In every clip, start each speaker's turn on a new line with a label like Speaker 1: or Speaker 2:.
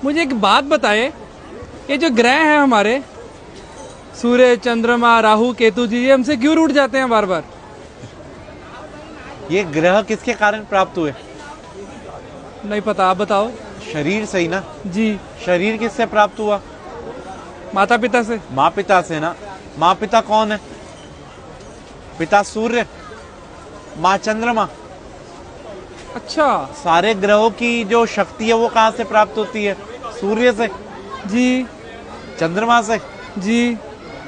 Speaker 1: मुझे एक बात बताए, ये जो ग्रह हैं हमारे सूर्य, चंद्रमा, राहु, केतु जी, ये हमसे क्यों रूठ जाते हैं बार बार?
Speaker 2: ये ग्रह किसके कारण प्राप्त हुए?
Speaker 1: नहीं पता, आप बताओ।
Speaker 2: शरीर से ही ना।
Speaker 1: जी।
Speaker 2: शरीर किससे प्राप्त हुआ?
Speaker 1: माता पिता से।
Speaker 2: माँ पिता से ना। माँ पिता कौन है? पिता सूर्य, माँ चंद्रमा।
Speaker 1: अच्छा।
Speaker 2: सारे ग्रहों की जो शक्ति है वो कहाँ से प्राप्त होती है? सूर्य से।
Speaker 1: जी।
Speaker 2: चंद्रमा से।
Speaker 1: जी।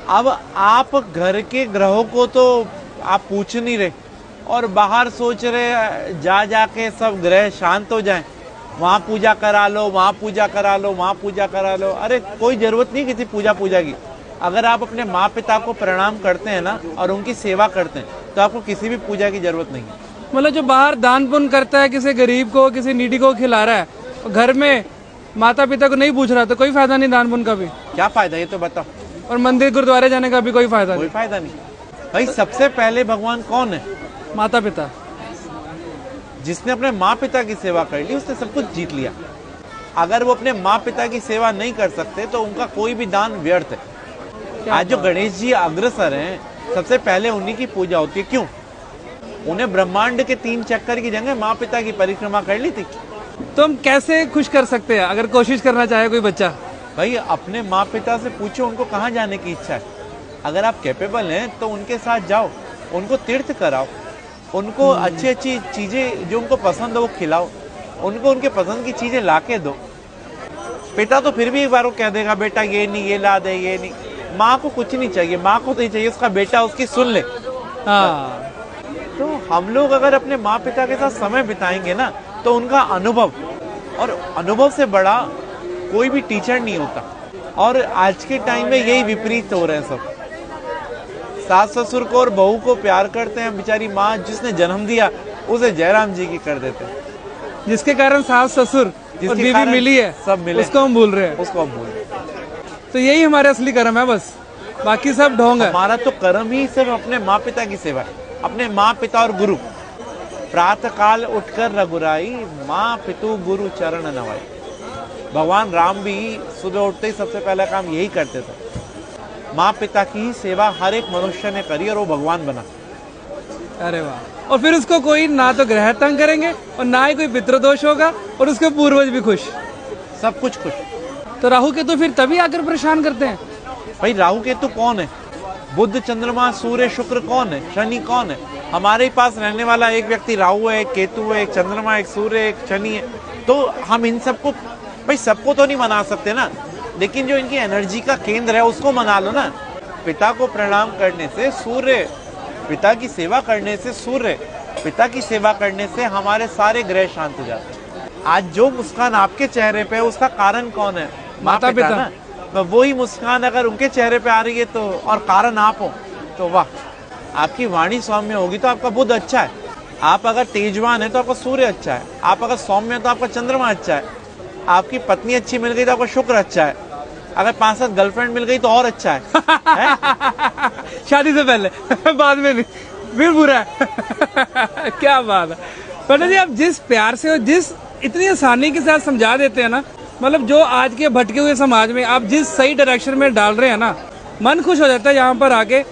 Speaker 2: अब आप घर के ग्रहों को तो आप पूछ नहीं रहे और बाहर सोच रहे जा जाके सब ग्रह शांत हो जाएं, वहां पूजा करा लो, वहां पूजा करा लो, वहां पूजा करा लो। अरे कोई जरूरत नहीं किसी पूजा की। अगर आप अपने माँ पिता को प्रणाम करते हैं ना और उनकी सेवा करते हैं तो आपको किसी भी पूजा की जरूरत नहीं है।
Speaker 1: मतलब जो बाहर दान पुण्य करता है, किसी गरीब को, किसी नीडी को खिला रहा है, और घर में माता पिता को नहीं पूछ रहा, तो कोई फायदा नहीं दान पुण्य का भी।
Speaker 2: क्या फायदा ये तो बताओ।
Speaker 1: और मंदिर गुरुद्वारे जाने का भी कोई फायदा
Speaker 2: कोई फायदा नहीं। भाई सबसे पहले भगवान कौन है?
Speaker 1: माता पिता।
Speaker 2: जिसने अपने माँ पिता की सेवा कर ली उसने सब कुछ जीत लिया। अगर वो अपने माँ पिता की सेवा नहीं कर सकते तो उनका कोई भी दान व्यर्थ है। आज जो गणेश जी अग्रसर हैं, सबसे पहले उन्हीं की पूजा होती है। क्यों? उन्हें ब्रह्मांड के 3 चक्कर की जगह माँ पिता की परिक्रमा कर ली थी।
Speaker 1: तो हम कैसे खुश कर सकते हैं अगर कोशिश करना चाहे कोई बच्चा?
Speaker 2: भाई अपने माँ पिता से पूछो उनको कहाँ जाने की इच्छा है। अगर आप कैपेबल हैं तो उनके साथ जाओ, उनको तीर्थ कराओ, उनको अच्छी अच्छी चीजें जो उनको पसंद हो वो खिलाओ, उनको उनके पसंद की चीजें ला के दो। पिता तो फिर भी एक बार वो कह देगा बेटा ये नहीं, ये ला दे, ये नहीं। माँ को कुछ नहीं चाहिए, माँ को तो चाहिए उसका बेटा उसकी सुन ले।
Speaker 1: हाँ।
Speaker 2: तो हम लोग अगर अपने माँ पिता के साथ समय बिताएंगे ना तो उनका अनुभव, और अनुभव से बड़ा कोई भी टीचर नहीं होता। और आज के टाइम में यही विपरीत हो रहे हैं सब। सास ससुर को और बहू को प्यार करते हैं, बेचारी माँ जिसने जन्म दिया उसे जयराम जी की कर देते हैं।
Speaker 1: जिसके कारण सास ससुर और बीवी मिली है,
Speaker 2: सब मिले,
Speaker 1: उसको हम भूल रहे हैं।
Speaker 2: उसको हम भूल रहे हैं।
Speaker 1: तो यही हमारे असली कर्म है, बस बाकी सब ढोंग है।
Speaker 2: हमारा तो कर्म ही सिर्फ अपने माँ पिता की सेवा है, अपने माँ पिता और गुरु। प्रातः काल उठकर रघुराई, माँ पितु गुरु चरण नवाई। भगवान राम भी सुबह उठते ही सबसे पहला काम यही करते थे। माँ पिता की ही सेवा हर एक मनुष्य ने करी और वो भगवान बना।
Speaker 1: अरे वाह। और फिर उसको कोई ना तो ग्रह तंग करेंगे और ना ही कोई पितृदोष होगा, और उसके पूर्वज भी खुश,
Speaker 2: सब कुछ खुश।
Speaker 1: तो राहु केतु फिर तभी आकर परेशान करते हैं।
Speaker 2: भाई राहु केतु कौन है? बुध, चंद्रमा, सूर्य, शुक्र कौन है? शनि कौन है? हमारे ही पास रहने वाला एक व्यक्ति राहु है, एक केतु है, एक चंद्रमा, एक सूर्य, एक शनि है। तो हम इन सबको, भाई सबको तो नहीं मना सकते ना, लेकिन जो इनकी एनर्जी का केंद्र है उसको मना लो ना। पिता को प्रणाम करने से सूर्य, पिता की सेवा करने से सूर्य, पिता की सेवा करने से हमारे सारे ग्रह शांत हो जाते हैं। आज जो मुस्कान आपके चेहरे पे है उसका कारण कौन है?
Speaker 1: माता पिता
Speaker 2: ना। तो वही मुस्कान अगर उनके चेहरे पे आ रही है तो, और कारण आप हो, तो वाह। आपकी वाणी सौम्य होगी तो आपका बुध अच्छा है। आप अगर तेजवान है तो आपका सूर्य अच्छा है। आप अगर सौम्य है तो आपका चंद्रमा अच्छा है। आपकी पत्नी अच्छी मिल गई तो आपका शुक्र अच्छा है। अगर 5-7 गर्लफ्रेंड मिल गई तो और अच्छा है, है?
Speaker 1: शादी से पहले बाद में नहीं, फिर बुरा है। क्या बात है पंडित जी, आप जिस प्यार से और जिस इतनी आसानी के साथ समझा देते हैं ना, मतलब जो आज के भटके हुए समाज में आप जिस सही डायरेक्शन में डाल रहे हैं ना, मन खुश हो जाता है यहाँ पर आके।